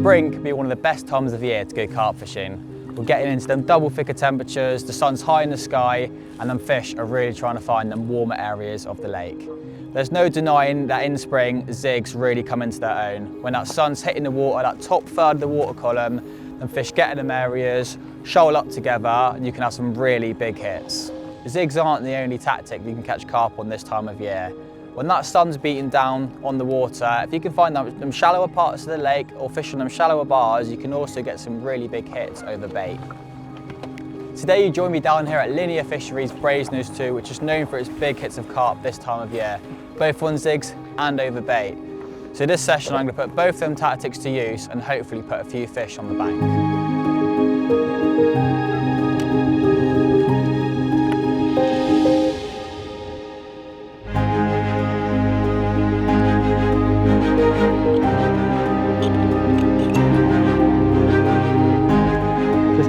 Spring can be one of the best times of the year to go carp fishing. We're getting into them double thicker temperatures, the sun's high in the sky, and them fish are really trying to find them warmer areas of the lake. There's no denying that in spring, zigs really come into their own. When that sun's hitting the water, that top third of the water column, them fish get in them areas, shoal up together, and you can have some really big hits. Zigs aren't the only tactic you can catch carp on this time of year. When that sun's beating down on the water, if you can find them shallower parts of the lake or fish on them shallower bars, you can also get some really big hits over bait. Today you join me down here at Linear Fisheries Brasenose 2, which is known for its big hits of carp this time of year, both on zigs and over bait. So this session I'm going to put both them tactics to use and hopefully put a few fish on the bank.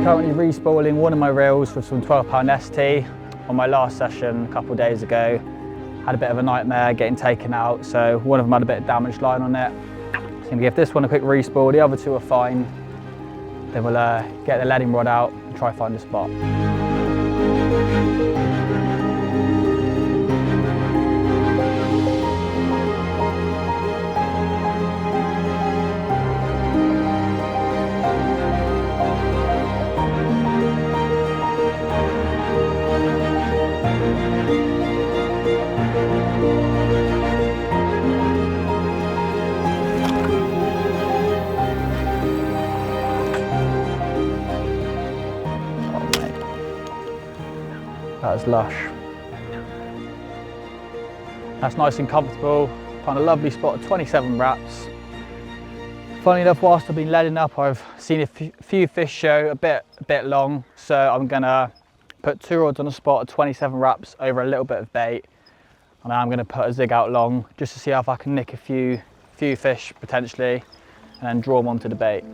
Currently respooling one of my reels with some 12-pound ST. On my last session a couple of days ago, had a bit of a nightmare getting taken out, so one of them had a bit of damaged line on it. So I'm going to give this one a quick respool, the other two are fine. Then we'll get the leading rod out and try find a spot. That was lush. That's nice and comfortable. Found a lovely spot of 27 wraps. Funny enough, whilst I've been leading up, I've seen a few fish show a bit long, so I'm gonna put 2 rods on a spot of 27 wraps over a little bit of bait, and I'm gonna put a zig out long just to see if I can nick a few fish potentially, and then draw them onto the bait.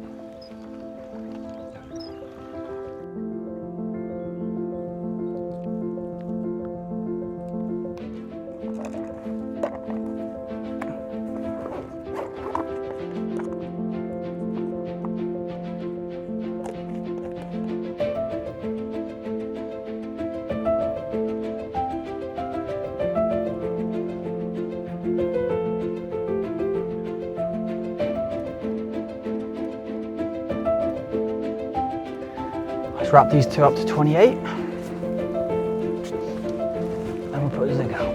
Let's wrap these two up to 28. Then we'll put a zig out.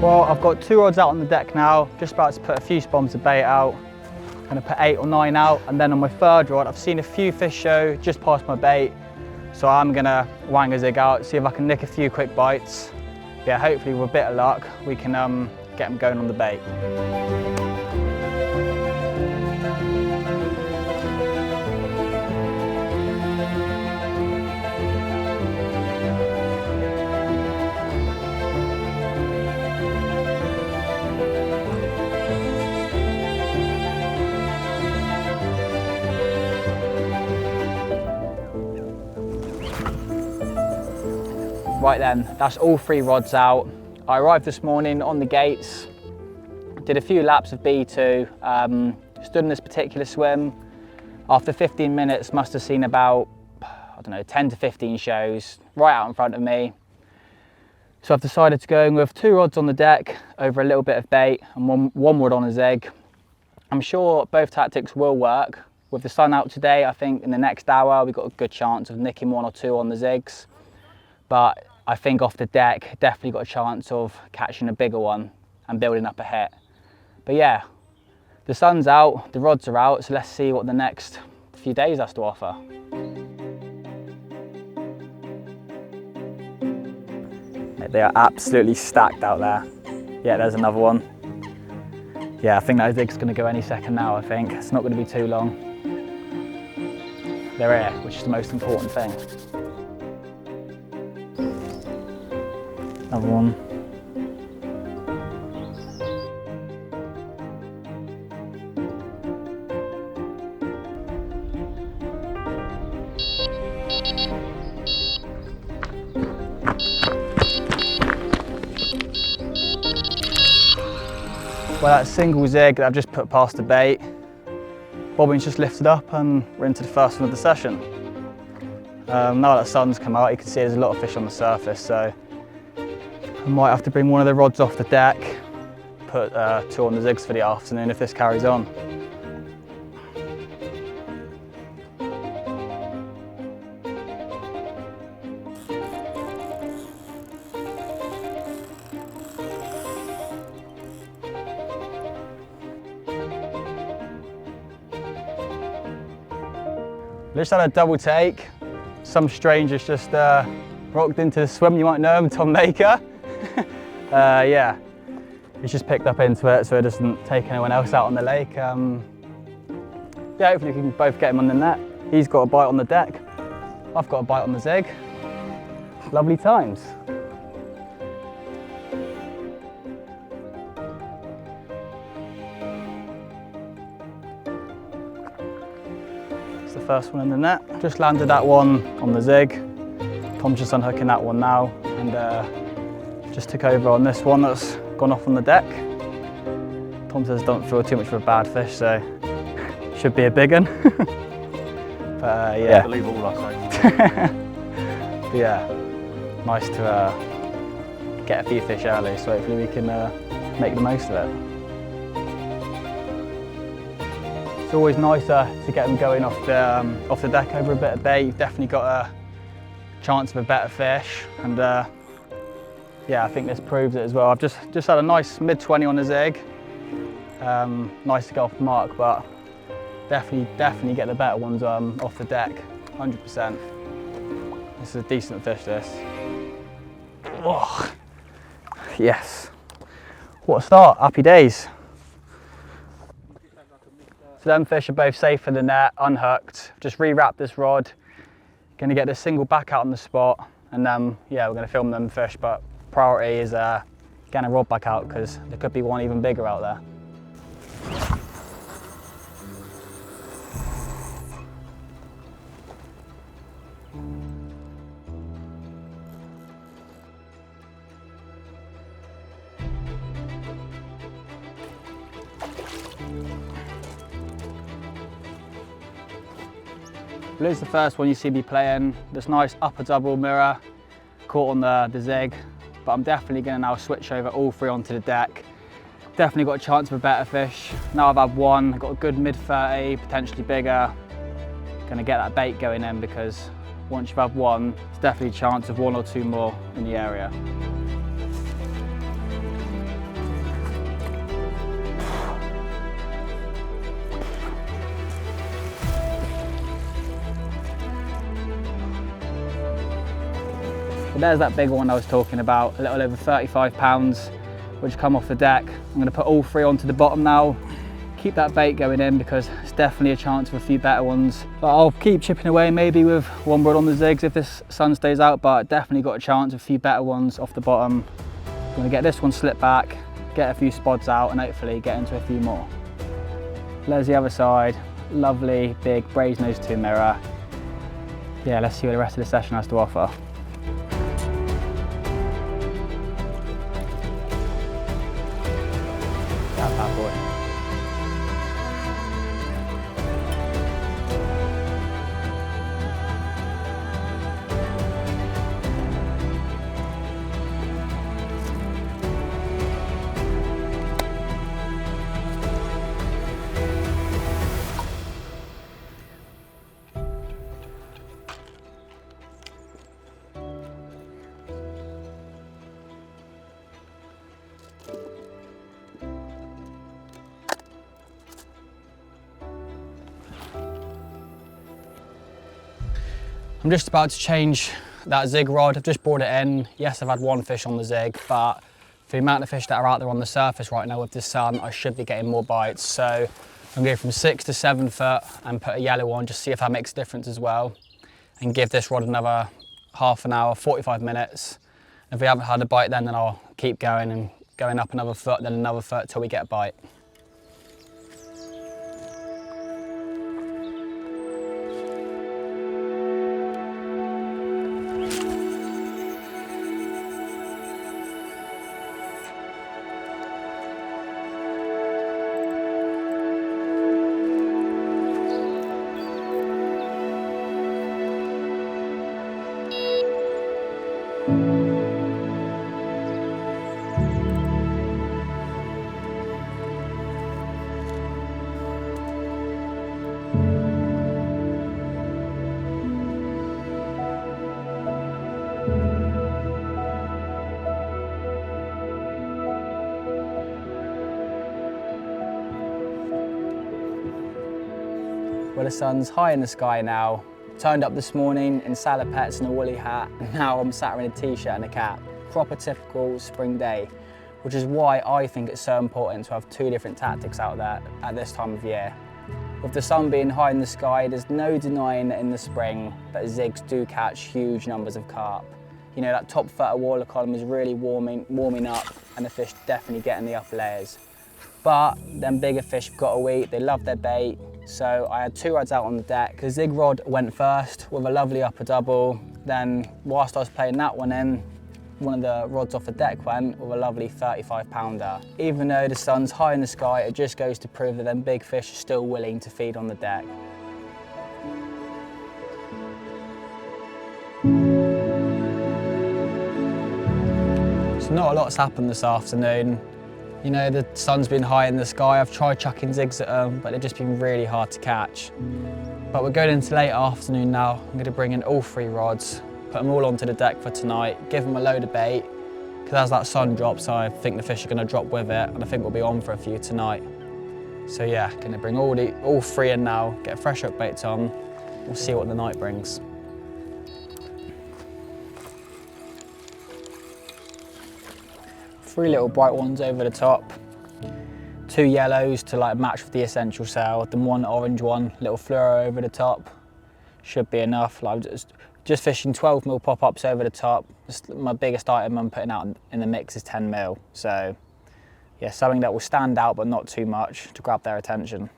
Well, I've got 2 rods out on the deck now, just about to put a few spombs of bait out. I'm going to put 8 or 9 out, and then on my 3rd rod, I've seen a few fish show just past my bait, so I'm going to wang a zig out, see if I can nick a few quick bites. Yeah, hopefully with a bit of luck, we can get them going on the bait. Right then, that's all 3 rods out. I arrived this morning on the gates, did a few laps of B2, stood in this particular swim. After 15 minutes, must have seen about, I don't know, 10 to 15 shows right out in front of me. So I've decided to go in with 2 rods on the deck over a little bit of bait and one rod on a zig. I'm sure both tactics will work. With the sun out today, I think in the next hour we've got a good chance of nicking 1 or 2 on the zigs. But I think off the deck, definitely got a chance of catching a bigger one and building up a hit. But yeah, the sun's out, the rods are out, so let's see what the next few days has to offer. They are absolutely stacked out there. Yeah, there's another one. Yeah, I think that zig's going to go any second now, I think. It's not going to be too long. They're here, which is the most important thing. Another one. Well, that single zig that I've just put past the bait, bobbin's just lifted up and we're into the first one of the session. Now that the sun's come out, you can see there's a lot of fish on the surface, so I might have to bring one of the rods off the deck, put 2 on the zigs for the afternoon if this carries on. I just had a double take. Some stranger's just rocked into the swim, you might know him, Tom Maker. Yeah, he's just picked up into it so it doesn't take anyone else out on the lake. Yeah, hopefully we can both get him on the net. He's got a bite on the deck, I've got a bite on the zig. Lovely times. The first one in the net. Just landed that one on the zig. Tom's just unhooking that one now and just took over on this one that's gone off on the deck. Tom says don't feel too much of a bad fish, so should be a big one. But yeah. Believe all I say. Yeah, nice to get a few fish early, so hopefully we can make the most of it. It's always nicer to get them going off the deck over a bit of bait. You've definitely got a chance of a better fish, and yeah, I think this proves it as well. I've just had a nice mid-20 on the zig. Nice to go off the mark, but definitely get the better ones off the deck, 100%. This is a decent fish, this. Oh, yes. What a start, happy days. So them fish are both safe in the net, unhooked. Just re-wrap this rod. Gonna get this single back out on the spot, and then yeah, we're gonna film them fish, but priority is getting a rod back out because there could be one even bigger out there. Blue's the first one you see me playing. This nice upper double mirror, caught on the zig, but I'm definitely going to now switch over all 3 onto the deck. Definitely got a chance of a better fish. Now I've had one, I've got a good mid-30, potentially bigger. Going to get that bait going in because once you've had one, there's definitely a chance of 1 or 2 more in the area. But there's that bigger one I was talking about, a little over 35 pounds, which come off the deck. I'm going to put all 3 onto the bottom now, keep that bait going in because it's definitely a chance of a few better ones. But I'll keep chipping away maybe with one rod on the zigs if this sun stays out, but definitely got a chance of a few better ones off the bottom. I'm going to get this one slipped back, get a few spots out and hopefully get into a few more. There's the other side, lovely big Brasenose 2 mirror. Yeah, let's see what the rest of the session has to offer. Bad boy. I'm just about to change that zig rod. I've just brought it in. Yes, I've had one fish on the zig, but for the amount of fish that are out there on the surface right now with the sun, I should be getting more bites. So I'm going to go from 6 to 7 foot and put a yellow on, just see if that makes a difference as well. And give this rod another half an hour, 45 minutes. If we haven't had a bite then I'll keep going and going up another foot, then another foot till we get a bite. Well, the sun's high in the sky now. Turned up this morning in salopettes and a woolly hat, and now I'm sat in a t-shirt and a cap. Proper typical spring day, which is why I think it's so important to have 2 different tactics out there at this time of year. With the sun being high in the sky, there's no denying that in the spring that zigs do catch huge numbers of carp. You know, that top foot of water column is really warming up, and the fish definitely get in the upper layers. But them bigger fish have got to eat, they love their bait. So I had 2 rods out on the deck. The zig rod went first with a lovely upper double. Then whilst I was playing that one in, one of the rods off the deck went with a lovely 35 pounder. Even though the sun's high in the sky, it just goes to prove that them big fish are still willing to feed on the deck. So not a lot's happened this afternoon. You know, the sun's been high in the sky. I've tried chucking zigs at them, but they've just been really hard to catch. But we're going into late afternoon now. I'm going to bring in all 3 rods, put them all onto the deck for tonight, give them a load of bait, because as that sun drops, I think the fish are going to drop with it, and I think we'll be on for a few tonight. So yeah, going to bring all 3 in now, get fresh hook baits on. We'll see what the night brings. Three little bright ones over the top, 2 yellows to like match with the essential sail, then 1 orange one, little fluoro over the top. Should be enough. Like just fishing 12mm pop-ups over the top. My biggest item I'm putting out in the mix is 10mm. So yeah, something that will stand out but not too much to grab their attention.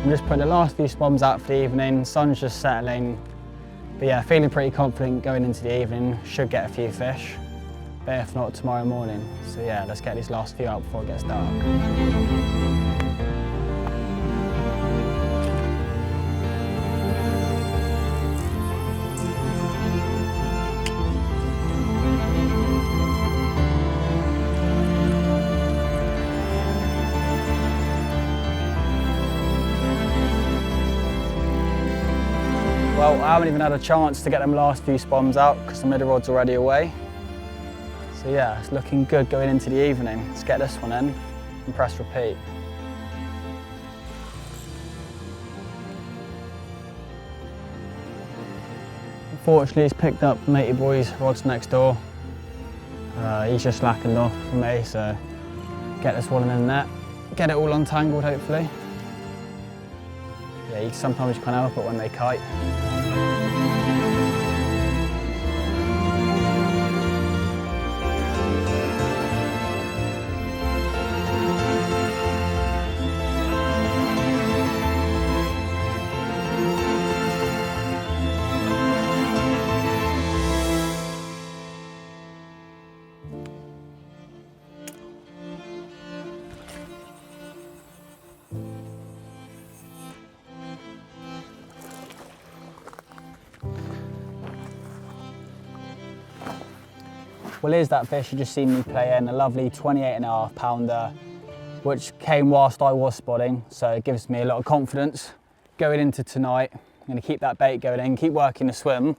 I'm just putting the last few spombs out for the evening, sun's just settling. But yeah, feeling pretty confident going into the evening, should get a few fish. But if not, tomorrow morning. So yeah, let's get these last few out before it gets dark. Well, I haven't even had a chance to get them last few spombs out because the middle rod's already away. So yeah, it's looking good going into the evening. Let's get this one in and press repeat. Unfortunately, he's picked up matey boy's rods next door. He's just slackened off for me, so get this one in the net. Get it all untangled, hopefully. Yeah, sometimes you can't help it when they kite. Well, here's that fish you just seen me play in, a lovely 28.5 pounder, which came whilst I was spotting, so it gives me a lot of confidence going into tonight. I'm going to keep that bait going in, keep working the swim,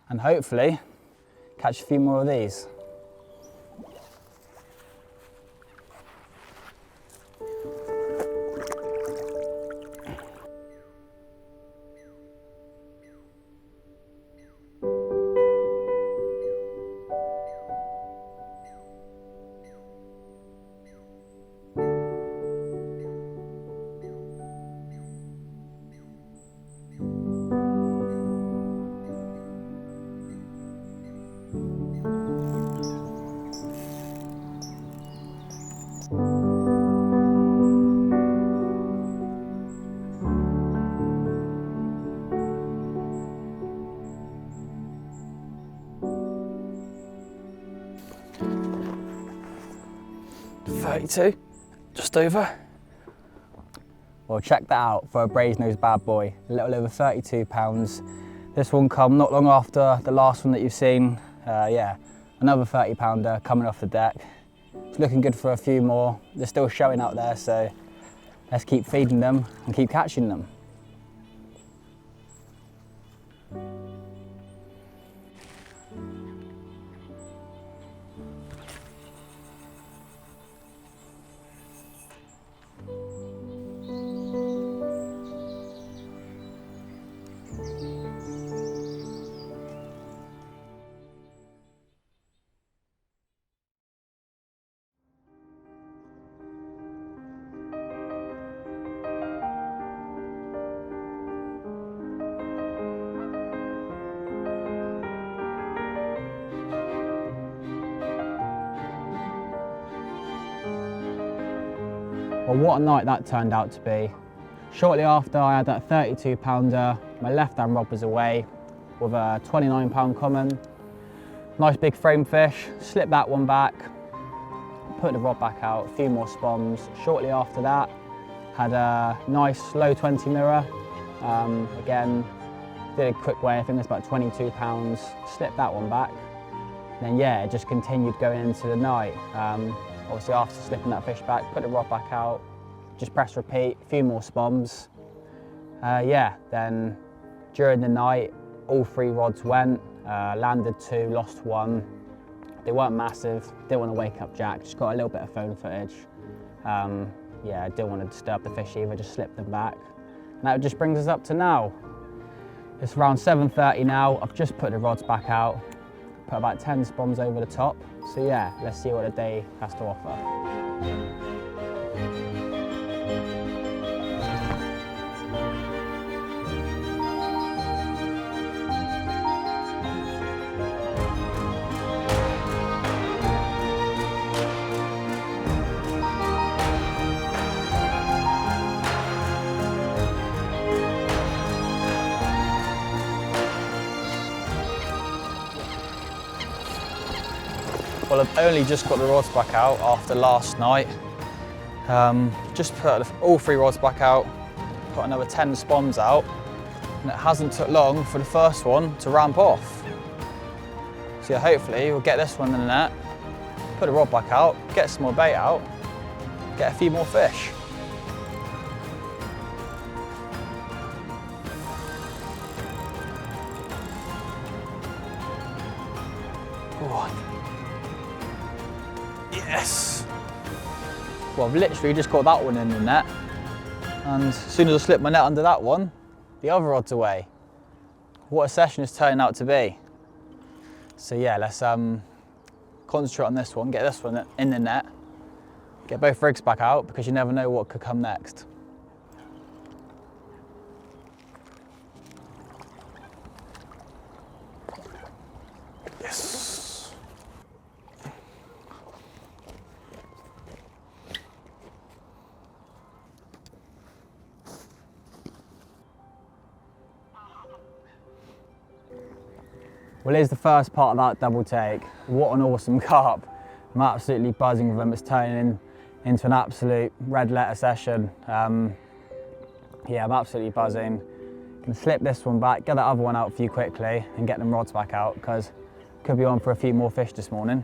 and hopefully catch a few more of these. Just over. Well, check that out for a Brasenose bad boy, a little over 32 pounds. This one come not long after the last one that you've seen. Yeah, another 30 pounder coming off the deck. It's looking good for a few more. They're still showing out there, so let's keep feeding them and keep catching them. Well, what a night that turned out to be. Shortly after I had that 32 pounder, my left hand rod was away with a 29 pound common. Nice big frame fish, slipped that one back, put the rod back out, a few more spoms. Shortly after that, had a nice low 20 mirror. Again, did a quick weigh, I think it's about 22 pounds, slipped that one back. And then yeah, it just continued going into the night. Obviously after slipping that fish back, put the rod back out, just press repeat, a few more spoms. Yeah, then during the night, all 3 rods went, landed 2, lost 1. They weren't massive, didn't want to wake up Jack, just got a little bit of phone footage. Yeah, I didn't want to disturb the fish either, just slipped them back. And that just brings us up to now. It's around 7:30 now, I've just put the rods back out, put about 10 spoms over the top. So yeah, let's see what the day has to offer. Well, I've only just got the rods back out after last night. Just put all 3 rods back out, put another 10 spoms out, and it hasn't took long for the first one to ramp off. So yeah, hopefully we'll get this one in the net, put the rod back out, get some more bait out, get a few more fish. Yes! Well, I've literally just got that one in the net, and as soon as I slip my net under that one, the other rod's away. What a session it's turning out to be. So yeah, let's concentrate on this one, get this one in the net, get both rigs back out because you never know what could come next. Yes! Well, here's the first part of that double take. What an awesome carp. I'm absolutely buzzing with them. It's turning into an absolute red letter session. Yeah, I'm absolutely buzzing. Can slip this one back, get that other one out for you quickly and get them rods back out because could be on for a few more fish this morning.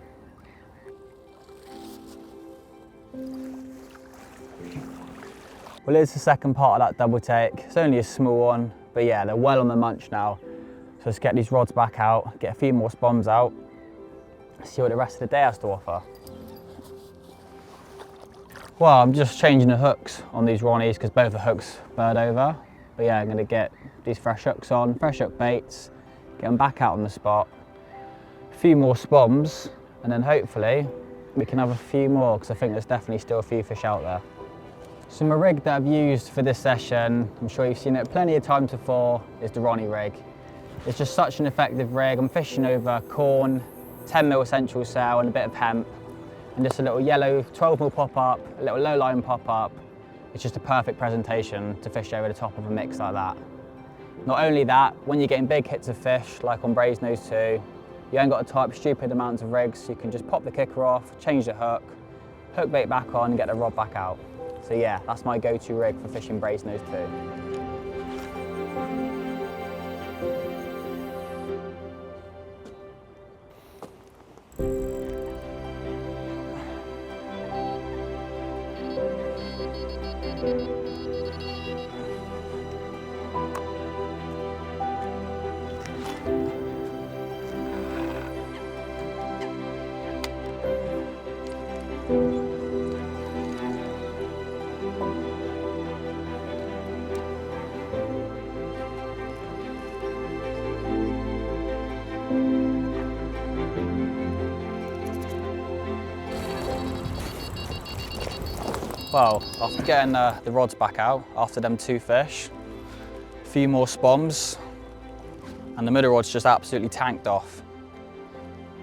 Well, it's the second part of that double take. It's only a small one, but yeah, they're well on the munch now. So let's get these rods back out, get a few more spoms out, see what the rest of the day has to offer. Well, I'm just changing the hooks on these Ronnies because both the hooks burred over. But yeah, I'm gonna get these fresh hooks on, fresh hook baits, get them back out on the spot, a few more spoms, and then hopefully we can have a few more because I think there's definitely still a few fish out there. So my rig that I've used for this session, I'm sure you've seen it plenty of times before, is the Ronnie rig. It's just such an effective rig. I'm fishing over corn, 10mm essential sail and a bit of hemp, and just a little yellow 12mm pop-up, a little low line pop-up. It's just a perfect presentation to fish over the top of a mix like that. Not only that, when you're getting big hits of fish, like on Brasenose 2, you ain't got to type stupid amounts of rigs. You can just pop the kicker off, change the hook bait back on, and get the rod back out. So yeah, that's my go-to rig for fishing Brasenose 2. Well, after getting the rods back out, after them 2 fish, a few more spoms, and the middle rod's just absolutely tanked off.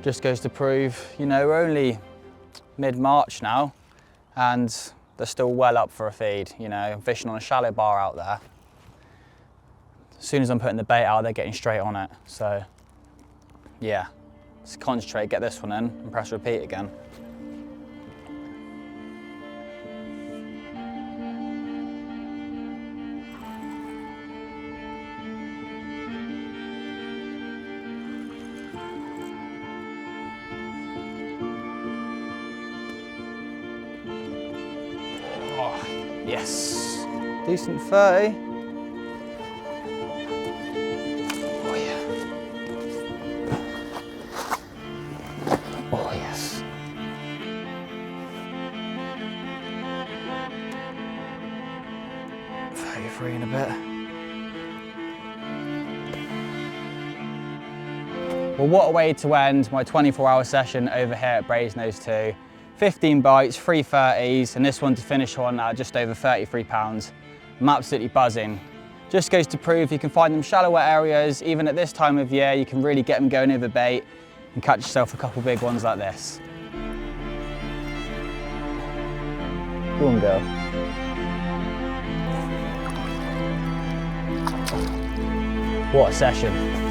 Just goes to prove, you know, we're only mid-March now, and they're still well up for a feed. You know, I'm fishing on a shallow bar out there. As soon as I'm putting the bait out, they're getting straight on it. So, yeah, let's concentrate, get this one in, and press repeat again. Yes, decent 30. Oh yeah. Oh yes. $33 in a bit. Well, what a way to end my 24-hour session over here at Brasenose 2. 15 bites, 3 30s, and this one to finish on at just over £33. I'm absolutely buzzing. Just goes to prove you can find them shallower areas. Even at this time of year, you can really get them going over bait and catch yourself a couple big ones like this. Go on, girl. What a session.